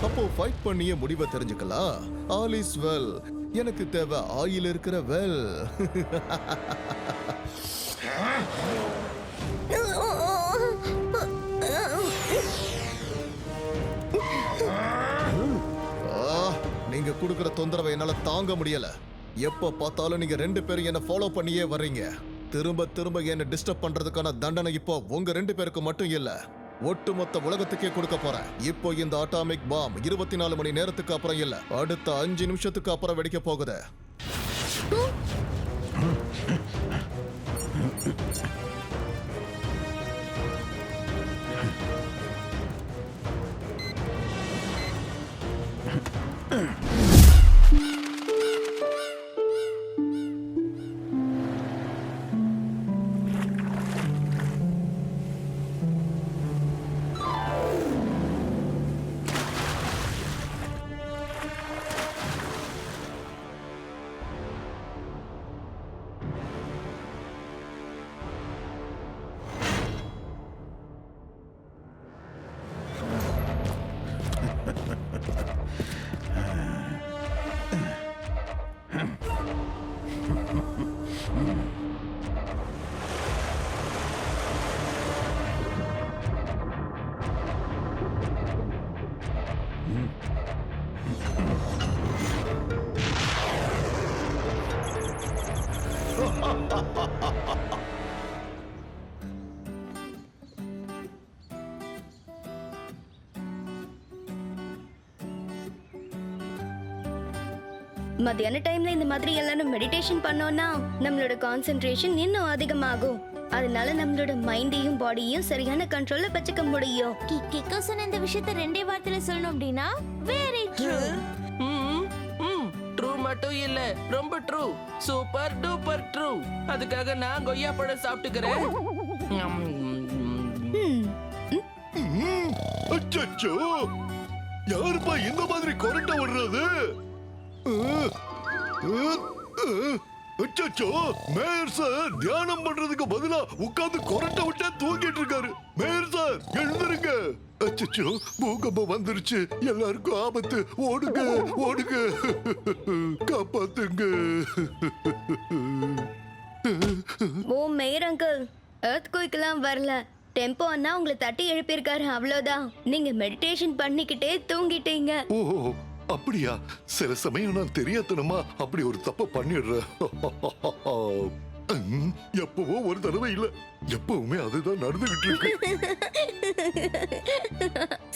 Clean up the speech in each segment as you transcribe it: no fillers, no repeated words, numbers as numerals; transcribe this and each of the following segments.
அப்போ ஃபைட் பண்ணிய முடிவை தெரிஞ்சுக்கலாம். All is well. எனக்கு தேவை ஆயில் இருக்கிற வெல். நீங்க குடுக்கிற தொந்தரவை என்னால தாங்க முடியல. எப்ப பார்த்தாலும் நீங்க 2 பேரும் என்ன ஃபாலோ பண்ணியே வர்றீங்க. திரும்ப திரும்ப என்ன டிஸ்டர்ப் பண்றதுக்கான தண்டனை இப்போ உங்க 2 பேருக்கு மட்டும் இல்ல, ஒட்டுமொத்த உலகத்துக்கே கொடுக்க போறேன். இப்போ இந்த அட்டாமிக் பாம் 24 மணி நேரத்துக்கு அப்புறம் இல்ல, அடுத்த 5 நிமிஷத்துக்கு அப்புறம் வெடிக்க போகுது. மத்தியான டைம்ல இந்த மாதிரி எல்லாரும் மெடிடேஷன் பண்ணோம்னா நம்மளோட கான்சென்ட்ரேஷன் இன்னும் அதிகமாகும். அதனால நம்மளோட மைண்டையும் பாடியையும் சரியான கண்ட்ரோல்ல வச்சுக்க முடியும். கிக்கோ சொன்ன இந்த விஷயத்தை 2 வார்த்தையில சொல்லணும் அப்படின்னா வெரி ட்ரூ. ட்ரூ மட்டும் இல்ல, ரொம்ப ட்ரூ, சூப்பர் டூப்பர் ட்ரூ. அதுக்காக நான் கொய்யா பழம் சாப்பிட்டுக்கிறேன். அச்சச்சோ, யாருப்பா இந்த மாதிரி கொரட்டை விடுறது? அச்சச்சோ, மேயர் சார் தியானம் பண்றதுக்கு பதிலா உட்கார்ந்து கொரட்டை விட்டே தூங்கிட்டு இருக்காரு. மேயர் சார் எழுந்திருங்க. அச்சச்சோ, பூகம்பம் வந்துருச்சு, எல்லாருக்கும் ஆபத்து, ஓடுங்க ஓடுங்க, காப்பாத்துங்க. ஓ மேயர் அங்கிள், எர்த்குயிக்லாம் வரல, டெம்போ அண்ணா உங்களை தட்டி எழுப்பியிருக்காரு, அவ்வளோதான். நீங்க மெடிடேஷன் பண்ணிக்கிட்டே தூங்கிட்டீங்க. ஓ அப்படியா? சில சமயம் நான் தெரியாதனமா அப்படி ஒரு தப்ப பண்ணிடுறேன். எப்பவோ ஒரு தடவை இல்ல, எப்பவுமே அதுதான் நடந்துகிட்டு இருக்கு.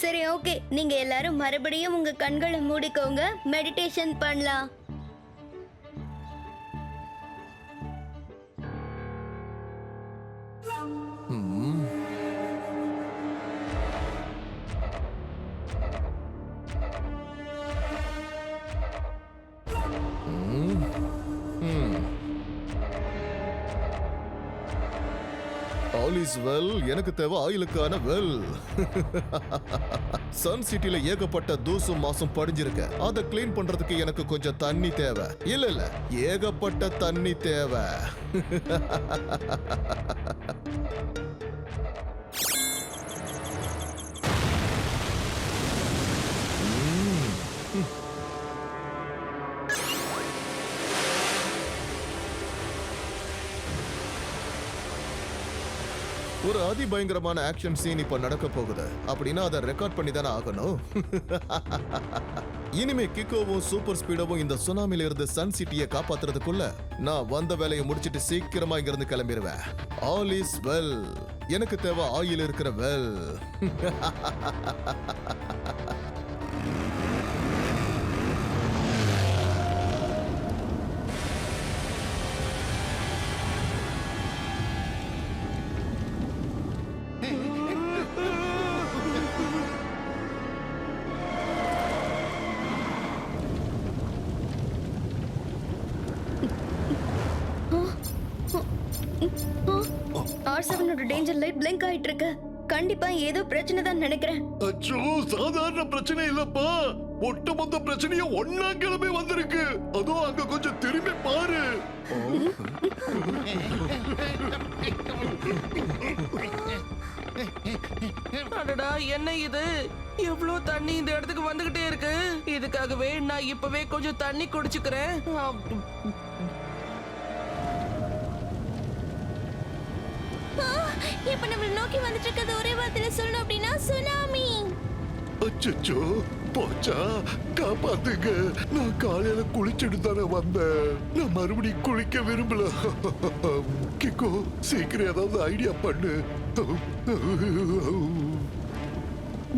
சரி ஓகே, நீங்க எல்லாரும் மறுபடியும் உங்க கண்களை மூடிக்கோங்க, மெடிடேஷன் பண்ணலாம். All is well. எனக்கு தேவை ஆயிலுக்கான வெல். சன் சிட்டில ஏகப்பட்ட தூசும் மாசும் படிஞ்சிருக்கு. அதை கிளீன் பண்றதுக்கு எனக்கு கொஞ்சம் தண்ணி தேவை. இல்ல ஏகப்பட்ட தண்ணி தேவை. ஒரு அதிபயங்கரமான ஆக்ஷன் சீன் இப்ப நடக்க போகுது. அப்படின்னா அதை ரெக்கார்ட் பண்ணி தானே ஆகணும். இனிமே கிக்கோவும் சூப்பர் ஸ்பீடோவும் இந்த சுனாமில இருந்து சன் சிட்டியை காப்பாத்துறதுக்குள்ள நான் வந்த வேலையை முடிச்சிட்டு சீக்கிரமா இங்க இருந்து கிளம்பிடுவேன். All is well. எனக்கு தேவை ஆயில் இருக்கிற well. R7 danger light blink ஆயிட்டு இருக்கு. கண்டிப்பா ஏதோ பிரச்சனை தான் நினைக்கிறேன். அச்சோ, சாதாரண பிரச்சனை இல்லப்பா, ஒட்டுமொத்த பிரச்சனையும் ஒண்ணா கிளம்பி வந்திருக்கு. அதோ அங்க கொஞ்சம் திரும்பி பாரு. அடடா என்ன இது எவ்வளவு தண்ணி இந்த இடத்துக்கு வந்துகிட்டே இருக்கு. இதுக்காகவே நான் இப்பவே கொஞ்சம் தண்ணி குடிச்சுக்கிறேன். இப்ப நம்ம நோக்கி வந்துட்டு இருக்கிறது ஒரே வார்த்தையில சொல்லணும் அப்படின்னா சுனாமி. அச்சச்சோ போச்சா, காப்பாத்துங்க. நான் காலையில குளிச்சுட்டு தானே வந்தேன். நான் மறுபடியும் குளிக்க விரும்பல. கிக்கோ சீக்கிரம் ஏதாவது ஐடியா பண்ணு.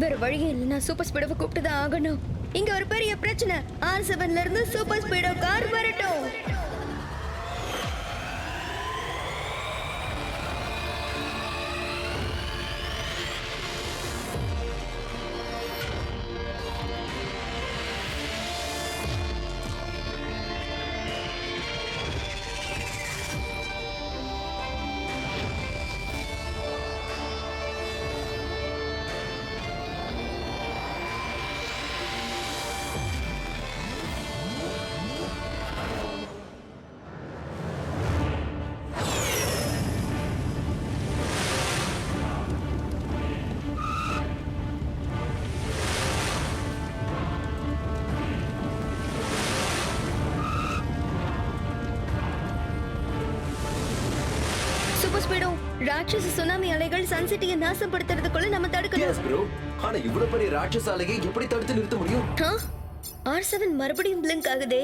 வேற வழியே இல்ல, நான் சூப்பர் ஸ்பீடோவை கூப்பிட்டு தான் ஆகணும். இங்க ஒரு பெரிய பிரச்சனை. R7ல இருந்து சூப்பர் ஸ்பீடோ கார் வரட்டும். சூப்பர் ஸ்பீடோ, ராட்சச சுனாமி அலைகள் சன் சிட்டியை நாசப்படுத்துறதுக்குள்ள நம்ம தடுக்கணும். எஸ் ப்ரோ, ஆனா இவ்வளவு பெரிய ராட்சச அலையை எப்படி தடுத்து நிறுத்த முடியும்? R7 மறுபடியும் பிளிங்க் ஆகுதே.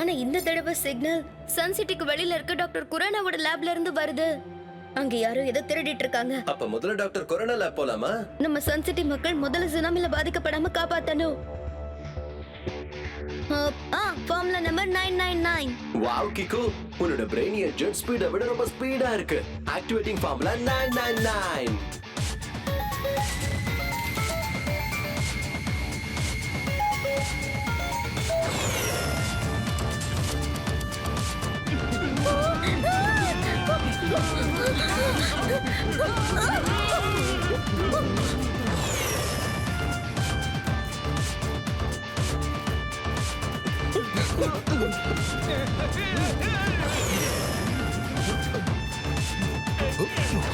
ஆனா இந்த தடவை சிக்னல் சன் சிட்டிக்கு வெளியில இருக்க டாக்டர் குரானாவோட லேப்ல இருந்து வருது. அங்க யாரோ ஏதோ திருடிட்டு இருக்காங்க. அப்ப முதல்ல டாக்டர் கொரோனா லேப் போலாமா? நம்ம சன் சிட்டி மக்கள் முதல்ல சுனாமில பாதிக்கப்படாம காப்பாத்தணும். Formula number 999. வாவ் கிக்கு, உன்னோட பிரெயின் ஜெட் ஸ்பீட விட ரொம்ப ஸ்பீடா இருக்கு. Activating formula 999.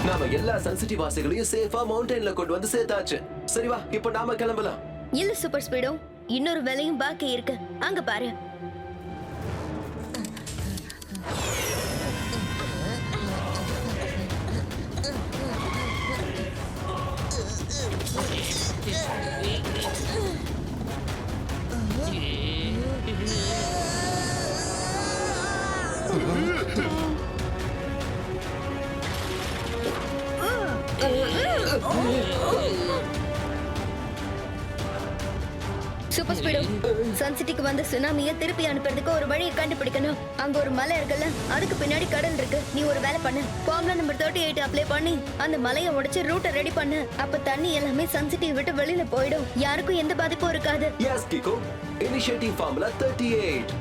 நாம எல்லா சன்சிட்டி வாசிகளையும் சேஃபா மவுண்டன்ல கொண்டு வந்து சேர்த்தாச்சு. சரி வா, இப்போ நாம கிளம்பலாம். இல்ல சூப்பர் ஸ்பீடோ, இன்னொரு வேலையும் பாக்கி இருக்கு. அங்க பாரு. சூப்பர் ஸ்பீடோ, சன் சிட்டிக்கு வந்த சுனாமியை திருப்பி அனுப்புறதுக்கு ஒரு வழியை கண்டுபிடிக்கணும். அங்க ஒரு மலை இருக்குல்ல, அதுக்கு பின்னாடி கடல் இருக்கு. நீ ஒரு வேலை பண்ணு, ஃபார்முலா நம்பர் 38 அப்ளை பண்ணி அந்த மலையை உடைச்சு ரூட்டை ரெடி பண்ணு. அப்ப தண்ணி எல்லாமே சன் சிட்டியை விட்டு வெளியில போயிடும். யாருக்கும் எந்த பாதிப்பும் இருக்காது. எஸ் கிக்கு, இனிஷியேட்டிங் ஃபார்முலா 38.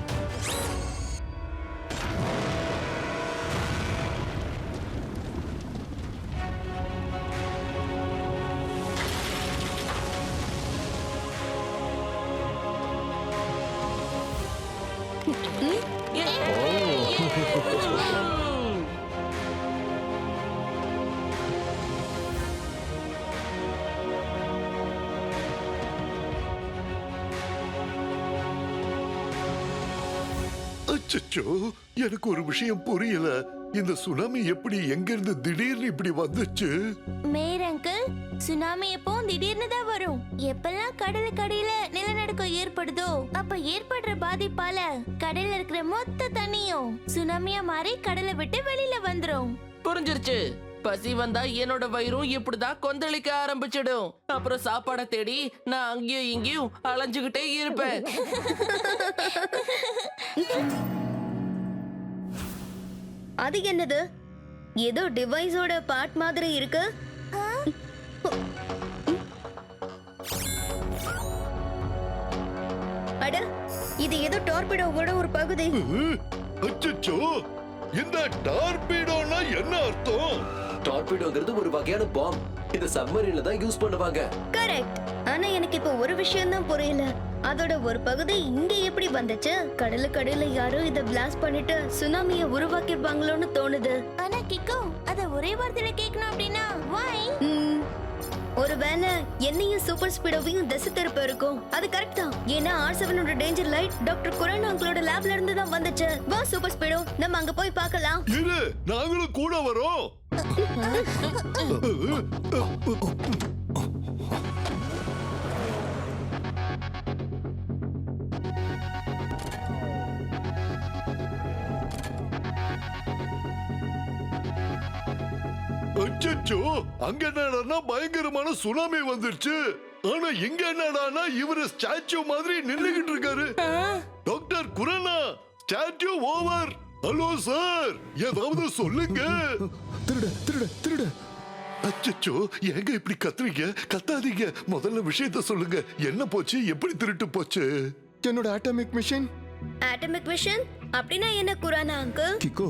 அச்சச்சோ, எனக்கு ஒரு விஷயம் புரியல. இந்த சுனாமி எப்படி எங்க இருந்து திடீர்னு இப்படி வந்துச்சு? மேயர் அங்கிள், சுனாமி எப்பவும் திடீர்னு தான் வரும். எப்பெல்லாம் கடலுக்கு அடியில நிலநடுக்கம் ஏற்படுதோ அப்ப ஏற்படுற பாதிப்பால கடல்ல இருக்கிற மொத்த தண்ணியும் சுனாமியா மாறி கடலை விட்டு வெளியில வந்துரும். புரிஞ்சிருச்சு. பசி வந்தா என்னோட வயிறும் இப்படிதான் கொந்தளிக்க ஆரம்பிச்சிடும். அப்புறம் சாப்பாட தேடி நான் அங்கேயும் இங்கேயும் அலைஞ்சுகிட்டே இருப்பேன். அது என்னது? ஏதோ டிவைஸோட பார்ட் மாதிரி இருக்கு. அட, இது ஏதோ டார்பிடோவோட ஒரு பகுதி. அச்சச்சோ, இந்த டார்பீடோனா என்ன அர்த்தம்? டார்பிடோங்கிறது ஒரு வகையான பாம். இந்த சப்மரீன்ல தான் யூஸ் பண்ணுவாங்க. கரெக்ட். ஆனா எனக்கு இப்ப ஒரு விஷயம் தான் புரியல. அதோட ஒரு பகுதி இங்க எப்படி வந்துச்சு? கடலுக்கு அடியில யாரோ இத பிளாஸ்ட் பண்ணிட்டு சுனாமியை உருவாக்கிருப்பாங்களோன்னு தோணுது. ஆனா கிக்கோ, அத ஒரே வார்த்தையில கேட்கணும் அப்படின்னா why? ஒருவேளை என்னையும் சூப்பர் ஸ்பீடோவையும் திசை திருப்ப இருக்கும். அது கரெக்ட் தான். ஏன்னா R7ஓட டேஞ்சர் லைட் டாக்டர் குரான் அங்கிளோட லேப்ல இருந்து தான் வந்துச்சு. வா சூப்பர் ஸ்பீடோ, நம்ம அங்க போய் பார்க்கலாம். இரு, நாங்களும் கூட வரோம். அச்சச்சோ, அங்க என்னடான்னா பயங்கரமான சுனாமி வந்துருச்சு. ஆனா இங்க என்னடான்னா இவரு ஸ்டாச்சு மாதிரி நின்னுகிட்டு இருக்காரு. Doctor Khurana, statue over. Hello sir, ஏதாவது சொல்லுங்க. திருட திருட திருட. அச்சச்சோ, ஏங்க இப்படி கத்துறீங்க? கத்தாதீங்க, முதல்ல விஷயத்த சொல்லுங்க. என்ன போச்சு, எப்படி திருட்டு போச்சு? என்னோட ஆட்டோமிக் மிஷின். ஆட்டமிக் விஷன் அப்படின்னா என்ன குரானா அங்கிள்? கிக்கோ,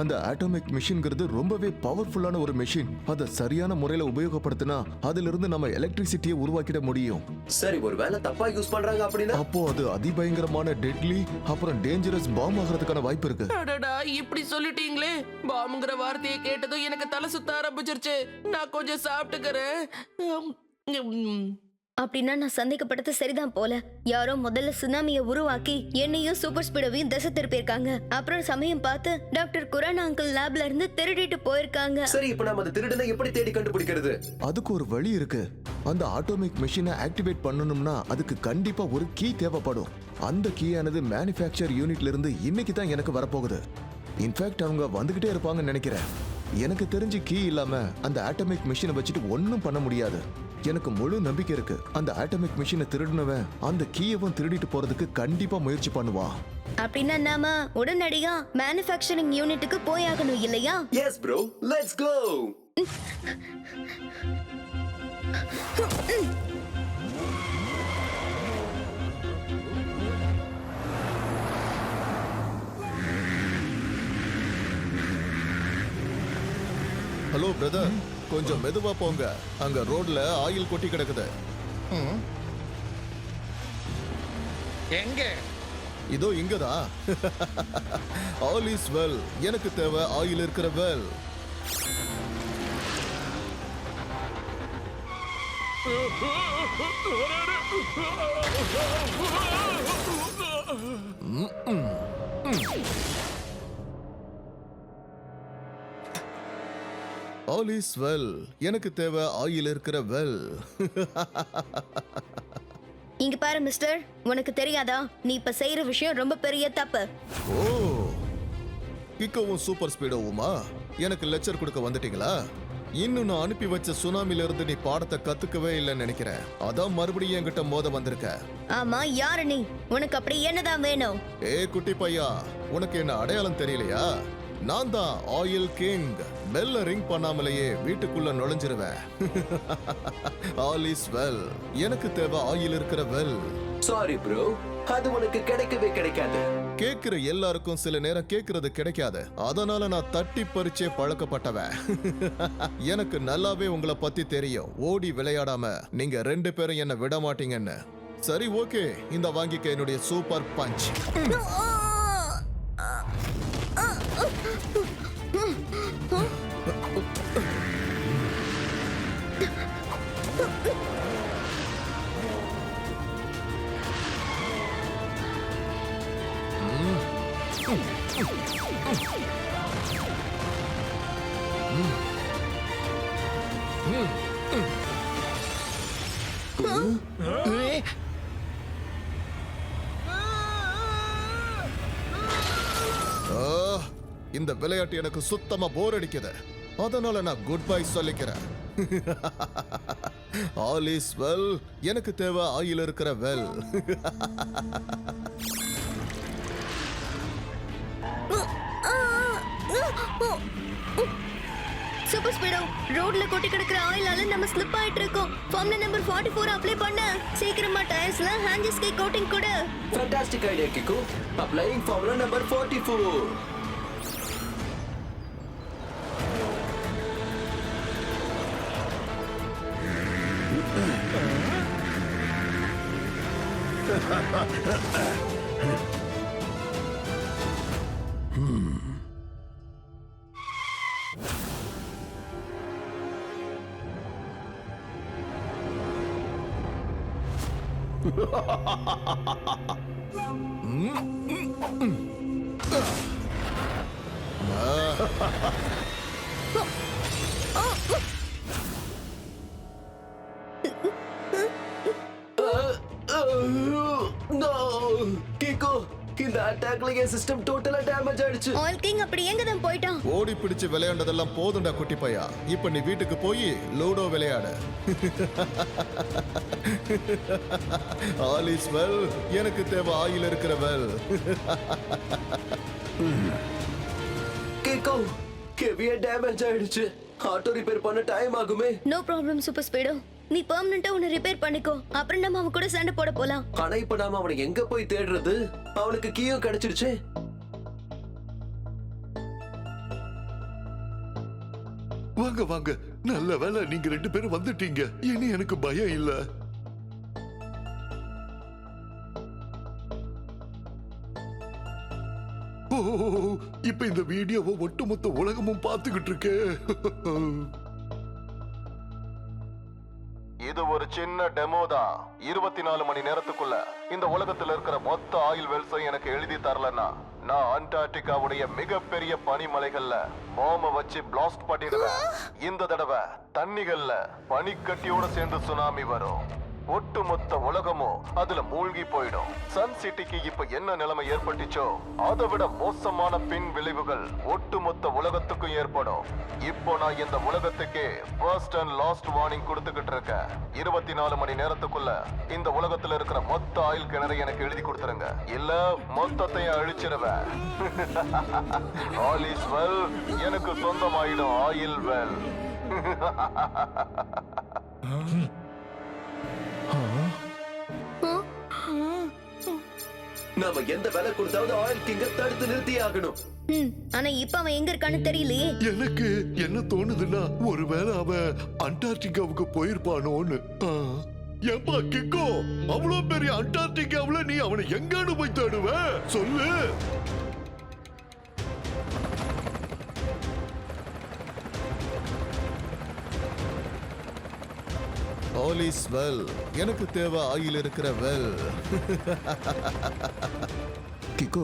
அந்த ஆட்டோமிக் மிஷின்ங்கிறது ரொம்பவே பவர்ஃபுல்லான ஒரு மிஷின். அதை சரியான முறையில உபயோகப்படுத்தினா அதிலிருந்து இருந்து நம்ம எலக்ட்ரிசிட்டியை உருவாக்கிட முடியும். சரி, ஒருவேளை தப்பா யூஸ் பண்றாங்க அப்படின்னா? அப்போ அது அதிபயங்கரமான டெட்லி அப்புறம் டேஞ்சரஸ் பாம் ஆகிறதுக்கான வாய்ப்பு இருக்கு. அடடா, இப்படி சொல்லிட்டீங்களே. பாம்புங்கிற வார்த்தையை கேட்டதும் எனக்கு தலை சுத்த ஆரம்பிச்சிருச்சு. நான் கொஞ்சம் சாப்பிட்டுக்கிறேன். அப்படின்னா நான் சந்தேகப்பட்டது சரிதான் போல. யாரோ முதல்ல சுனாமியை உருவாக்கி என்னையும் சூப்பர் ஸ்பீடோவையும் திசை திருப்பியிருக்காங்க. அப்புறம் சமயம் பார்த்து டாக்டர் குரான் அங்கிள் லேப்ல இருந்து திருடிட்டு போயிருக்காங்க. சரி, இப்ப நம்ம அந்த திருடனை எப்படி தேடி கண்டுபிடிக்கிறது? அதுக்கு ஒரு வழி இருக்கு. அந்த ஆட்டோமிக் மிஷினை ஆக்டிவேட் பண்ணணும்னா அதுக்கு கண்டிப்பா ஒரு கீ தேவைப்படும். அந்த கீயானது மேனுஃபேக்சர் யூனிட்ல இருந்து இன்னைக்கு தான் எனக்கு வரப்போகுது. இன்ஃபேக்ட் அவங்க வந்துகிட்டே இருப்பாங்கன்னு நினைக்கிறேன். எனக்கு தெரிஞ்சு கீ இல்லாம அந்த ஆட்டோமிக் மிஷினை வச்சுட்டு ஒன்னும் பண்ண முடியாது. எனக்கு முழு நம்பிக்கை இருக்கு, அந்த ஆட்டோமிக் மிஷினை திருடினவன் அந்த கீயவும் திருடிட்டு போறதுக்கு கண்டிப்பா முயற்சி பண்ணுவான். அப்படின்னா நாம உடனடியா மேனுஃபேக்சரிங் யூனிட்டுக்கு போயாகணும் இல்லையா? Yes bro, let's go. Hello brother, கொஞ்சம் மெதுவா போங்க. அங்க ரோட்ல ஆயில் கொட்டி கிடக்குது. எங்க? இதோ இங்கதான். All is well. எனக்கு தேவை ஆயில் இருக்கிற வெல். All is well. எனக்கு தேவை ஆயில் இருக்கிற வெல். இங்க பாரு மிஸ்டர், உனக்கு தெரியாதா நீ இப்ப செய்யற விஷயம் ரொம்ப பெரிய தப்பு. ஓ, கிக்கோவும் சூப்பர் ஸ்பீடோவுமா எனக்கு லெக்சர் கொடுக்க வந்துட்டீங்களா? இன்னும் நான் அனுப்பி வச்ச சுனாமில இருந்து நீ பாடத்தை கத்துக்கவே இல்லைன்னு நினைக்கிறேன். அதான் மறுபடியும் என்கிட்ட மோத வந்திருக்க. ஆமா, யாரு நீ? உனக்கு அப்படி என்னதான் வேணும்? ஏ குட்டி பையா, உனக்கு என்ன அடையாளம் தெரியலையா? நான் தான் ஆயில் கிங். பெல்ல ரிங் பண்ணாமலேயே வீட்டுக்குள்ள நுழைஞ்சிருவேன். All is well. எனக்கு தேவை ஆயில் இருக்கிற வெல். சாரி ப்ரோ, அது உனக்கு கிடைக்கவே கிடைக்காது. கேக்குற எல்லாருக்கும் சில நேரம் கேக்குறது கிடைக்காது. அதனால நான் தட்டி பறிச்சே பழக்கப்பட்டவன். எனக்கு நல்லாவே உங்களை பத்தி தெரியும். ஓடி விளையாடாம நீங்க 2 பேரும் என்ன விட மாட்டீங்கன்னு. சரி, ஓகே, இந்த வாங்கிக்க என்னுடைய சூப்பர் பஞ்ச். இந்த விளையாட்டு எனக்கு சுத்தமா போர் அடிக்குது. அதனால நான் குட் பை சொல்லிக்கிறேன். All is well. எனக்கு தேவை ஆயில் இருக்கிற வெல். சூப்பர் ஸ்பீடோ, ரோட்ல கொட்டி கிடக்குற ஆயிலால நம்ம ஸ்லிப் ஆயிட்டு இருக்கோம். ஃபார்முலா நம்பர் 44 அப்ளை பண்ண. சீக்கிரமா டயர்ஸ்ல ஹேஞ்சஸ்கே கோட்டிங் கொடு. Fantastic idea kick. Applying formula number 44. No! கிக்கோ, இந்த அட்டாக்ல என் சிஸ்டம் டோட்டலா டேமேஜ் ஆயிடுச்சு. ஆயில் கிங் அப்படி எங்க தான் போயிட்டான்? ஓடி பிடிச்சு விளையாண்டதெல்லாம் போதும்டா குட்டி பையா. இப்ப நீ வீட்டுக்கு போய் லூடோ விளையாட. All is well. எனக்கு தேவை ஆயில் இருக்கிற வெல். கிக்கோ, ஹெவியா டேமேஜ் ஆயிடுச்சு. ஆட்டோ ரிப்பேர் பண்ண டைம் ஆகுமே. No problem Super Speedo. நீ பெர்மனண்டா உன்னை ரிப்பேர் பண்ணிக்கோ. அப்புறம் நம்ம அவன் கூட சண்டை போட போலாம். ஆனா இப்ப நாம அவனை எங்க போய் தேடுறது? அவனுக்கு கீயும் கிடைச்சிருச்சு. வாங்க வாங்க, நல்ல வேலை நீங்க 2 பேரும் வந்துட்டீங்க. இனி எனக்கு பயம் இல்ல. ஓ, இப்ப இந்த வீடியோவை ஒட்டுமொத்த உலகமும் பார்த்துக்கிட்டு இருக்கு. இது ஒரு சின்ன டெமோ தான். 24 மணி நேரத்துக்குள்ள இந்த உலகத்துல இருக்கிற மொத்த ஆயில் வெல்ஸை எனக்கு எழுதி தரலன்னா நான் அண்டார்டிகாவுடைய மிகப்பெரிய பனிமலைகள்ல பாம்ப வச்சு பிளாஸ்ட் பண்ணிடுவேன். இந்த தடவை தண்ணிகள்ல பனிக்கட்டியோட சேர்ந்து சுனாமி வரும். ஒட்டுமொத்த உலகமும் அதுல மூழ்கி போயிடும். சன் சிட்டிக்கு இப்ப என்ன நிலைமை ஏற்பட்டுச்சோ அதை விட மோசமான பின் விளைவுகள் ஒட்டுமொத்த உலகத்துக்கும் ஏற்படும். இப்போ நான் இந்த உலகத்துக்கே ஃபர்ஸ்ட் அண்ட் லாஸ்ட் வார்னிங் கொடுத்துக்கிட்டு இருக்கேன். 24 மணி நேரத்துக்குள்ள இந்த உலகத்துல இருக்கிற மொத்த ஆயில் கிணறை எனக்கு எழுதி கொடுத்துருங்க, இல்ல மொத்தத்தையும் அழிச்சிருவேன். All is well. எனக்கு சொந்தமாயிடும் ஆயில் வெல். நாம எந்த வேலை கொடுத்தாவது ஆயில் கிங்க தடுத்து நிறுத்தி ஆகணும். ஆனா இப்ப அவன் எங்க இருக்கான்னு தெரியலையே. எனக்கு என்ன தோணுதுன்னா, ஒருவேளை அவன் அண்டார்டிகாவுக்கு போயிருப்பானோன்னு. ஏப்பா கிக்கோ, அவ்வளவு பெரிய அண்டார்டிகாவுல நீ அவனை எங்கன்னு போய் தேடுவ? சொல்லு. All is well. எனக்கு தேவை ஆயில் இருக்கிற வெல். கிக்கோ,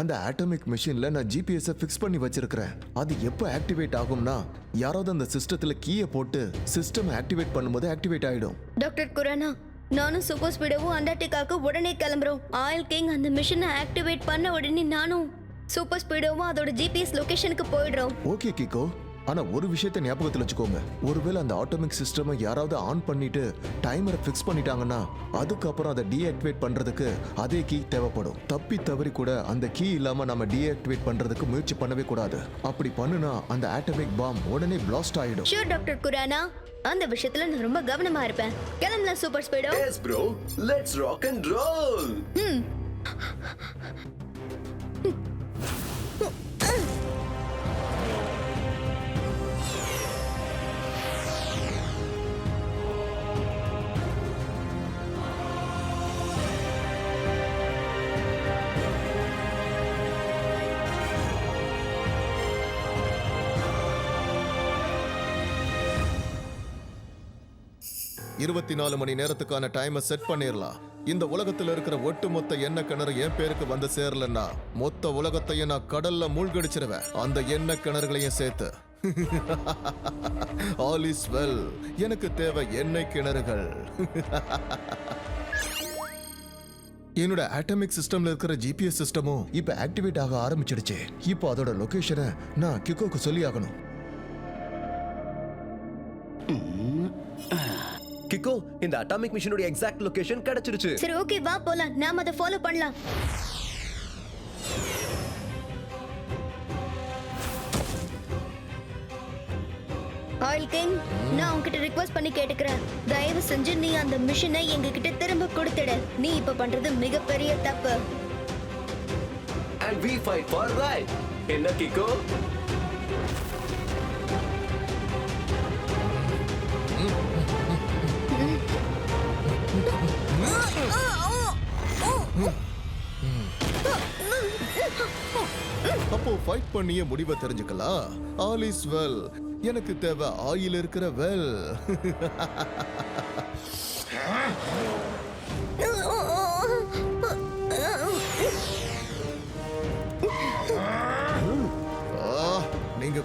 அந்த ஆட்டமிக் மிஷின்ல நான் ஜிபிஎஸ் ஃபிக்ஸ் பண்ணி வச்சிருக்கிறேன். அது எப்போ ஆக்டிவேட் ஆகும்னா யாராவது அந்த சிஸ்டத்துல கீயை போட்டு சிஸ்டம் ஆக்டிவேட் பண்ணும்போது ஆக்டிவேட் ஆயிடும். டாக்டர் குரானா, நானும் சூப்பர் ஸ்பீடோவும் அண்டார்டிகாவுக்கு உடனே கிளம்புறோம். ஆயில் கிங் அந்த மிஷினை ஆக்டிவேட் பண்ண உடனே நானும் சூப்பர் ஸ்பீடோவும் அதோட ஜிபிஎஸ் லொகேஷனுக்கு போயிடுறோம். ஓகே கிக்கோ, ஆனா ஒரு விஷயத்தை ஞாபகத்தில் வச்சுக்கோங்க. ஒருவேளை அந்த ஆட்டோமிக் சிஸ்டமை யாராவது ஆன் பண்ணிட்டு டைமரை ஃபிக்ஸ் பண்ணிட்டாங்கன்னா அதுக்கப்புறம் அதை டீஆக்டிவேட் பண்றதுக்கு அதே கீ தேவைப்படும். தப்பி தவறி கூட அந்த கீ இல்லாம நம்ம டீஆக்டிவேட் பண்றதுக்கு முயற்சி பண்ணவே கூடாது. அப்படி பண்ணுனா அந்த ஆட்டமிக் பாம் உடனே பிளாஸ்ட் ஆயிடும். ஷூர் டாக்டர் குரானா, அந்த விஷயத்துல நான் ரொம்ப கவனமா இருப்பேன். கிளம்பலாம் Super Speedo. Yes bro, let's rock and roll. இருபத்தி 24 மணி நேரத்துக்கான டைமை செட் பண்ணிடலாம். இந்த உலகத்துல இருக்கிற ஒட்டுமொத்த எண்ணெய் கிணறு என் பேருக்கு வந்து சேரலன்னா மொத்த உலகத்தையும் நான் கடல்ல மூழ்கடிச்சிருவேன், அந்த எண்ணெய் கிணறுகளையும் சேர்த்து. All is well. எனக்கு தேவை எண்ணெய் கிணறுகள். என்னோட ஆட்டமிக் சிஸ்டம்ல இருக்கிற ஜிபிஎஸ் சிஸ்டமும் இப்ப ஆக்டிவேட் ஆக ஆரம்பிச்சிடுச்சு. இப்போ அதோட லொகேஷனை நான் கிக்கோக்கு சொல்லி ஆகணும். கிக்கோ, இந்த அட்டாமிக் மிஷனோட எக்ஸாக்ட் லொகேஷன் கிடைச்சிருச்சு. சரி ஓகே, வா போலாம். நாம அதை ஃபாலோ பண்ணலாம். ஆயில் கிங், நான் உன்கிட்ட ரிக்வெஸ்ட் பண்ணி கேட்டுக்கிறேன். தயவு செஞ்சு நீ அந்த மிஷனை எங்க கிட்ட திரும்ப கொடுத்துடு. நீ இப்ப பண்றது மிகப்பெரிய தப்பு. And we fight for right. என்ன கிக்கோ? அப்போ ஃபைட் பண்ணிய முடிவை தெரிஞ்சுக்கலாம். All is well. எனக்கு தேவை ஆயில் இருக்கிற வெல்.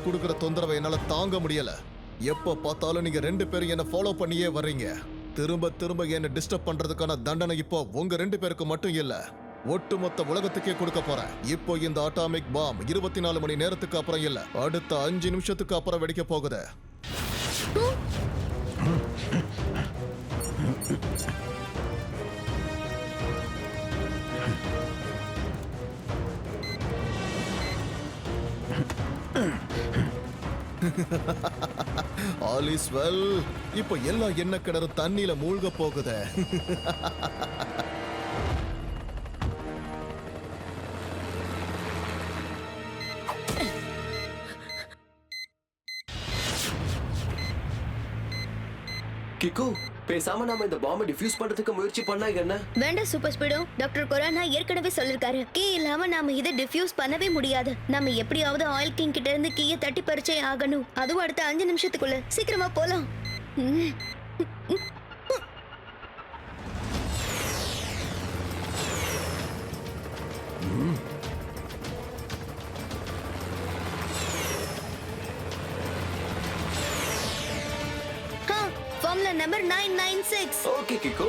கொடுக்கிற தொந்தரவை என்னால தாங்க முடியல. எப்ப பார்த்தாலும் நீங்க ரெண்டு பேரும் என்ன ஃபாலோ பண்ணியே வர்றீங்க. திரும்ப திரும்ப என்ன டிஸ்டர்ப் பண்றதுக்கான தண்டனை இப்போ உங்க ரெண்டு பேருக்கு மட்டும் இல்ல, ஒட்டுமொத்த உலகத்துக்கே கொடுக்க போறேன். இப்போ இந்த அட்டாமிக் பாம் 24 மணி நேரத்துக்கு அப்புறம் இல்ல, அடுத்த 5 நிமிஷத்துக்கு அப்புறம் வெடிக்க போகுது. All is well. இப்போ எல்லா எண்ணெய் கிணறு தண்ணியில மூழ்க போகுது. கிக்கு, பேசாம நாம இந்த பாம்பை டிஃப்யூஸ் பண்றதுக்கு முயற்சி பண்ணா என்ன? வேண்டாம் சூப்பர் ஸ்பீடோ. டாக்டர் கொரானா ஏற்கனவே சொல்லிருக்காரு, கீ இல்லாம நாம இதை டிஃப்யூஸ் பண்ணவே முடியாது. நம்ம எப்படியாவது ஆயில் கிங் கிட்ட இருந்து கீயை தட்டி பறிச்சே ஆகணும். அதுவும் அடுத்த 5 நிமிஷத்துக்குள்ள. சீக்கிரமா போலாம். Formula number 996. Okay kick.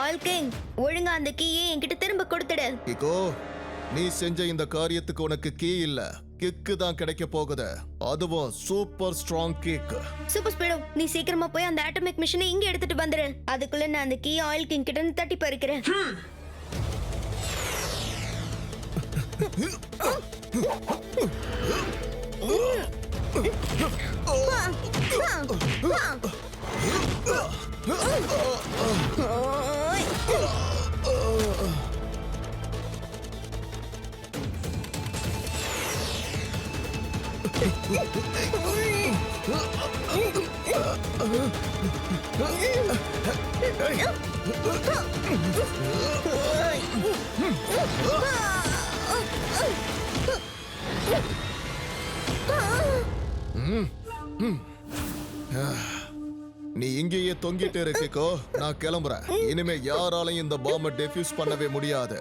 Oil king, ஒழுங்கா அந்த கீயை என்கிட்ட திரும்ப கொடுத்துடு. கிக்கோ, நீ செஞ்ச இந்த காரியத்துக்கு உனக்கு கீ இல்ல, கிக்கு தான் கிடைக்க போகுது. அதுவும் super strong kick. Super Speedo, நீ சீக்கிரமா போய் அந்த ஆட்டோமிக் மிஷினை இங்க எடுத்துட்டு வந்துரு. அதுக்குள்ள நான் அந்த கீ ஆயில் கிங் கிட்ட இருந்து தட்டி பறிக்கிறேன். நீ இங்கேயே தொங்கிட்டு இருக்கிக்கோ, நான் கிளம்புறேன். இனிமே யாராலையும் இந்த பாம்பை டெஃப்யூஸ் பண்ணவே முடியாது.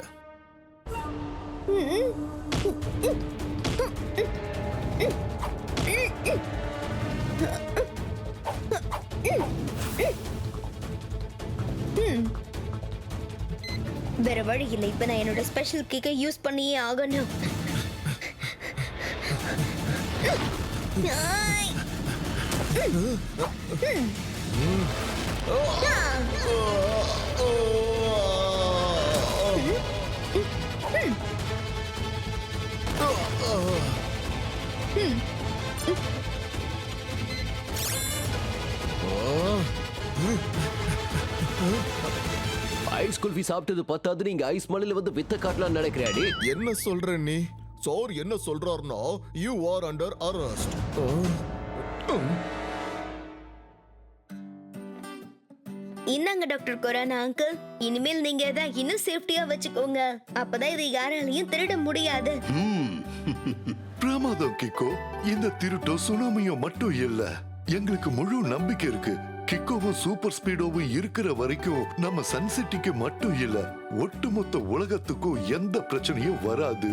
வேற வழி இல்லை. இப்ப நான் என்னோட ஸ்பெஷல் கிக்கை யூஸ் பண்ணியே ஆகணும். ஐஸ் குல்ஃபி சாப்பிட்டது பத்தாது, நீங்க ஐஸ் மலையில வந்து வித்த காட்டலாம் நினைக்கிறாடி? என்ன சொல்ற நீ? சார் என்ன சொல்றாருன்னா, யூ ஆர் அண்டர் அரெஸ்ட். இன்னாங்க டாக்டர் கொரானா அங்கிள், இனிமேல் நீங்க இதை இன்னும் சேஃப்டியா வச்சுக்கோங்க. அப்பதான் இதை யாராலையும் திருட முடியாது. பிரமாதம் கிக்கோ. இந்த திருட்டம் சுனாமியும் மட்டும் இல்ல, எங்களுக்கு முழு நம்பிக்கை இருக்கு. கிக்கோவும் சூப்பர் ஸ்பீடோவும் இருக்கிற வரைக்கும் நம்ம சன் சிட்டிக்கு மட்டும் இல்ல, ஒட்டுமொத்த உலகத்துக்கும் எந்த பிரச்சனையும் வராது.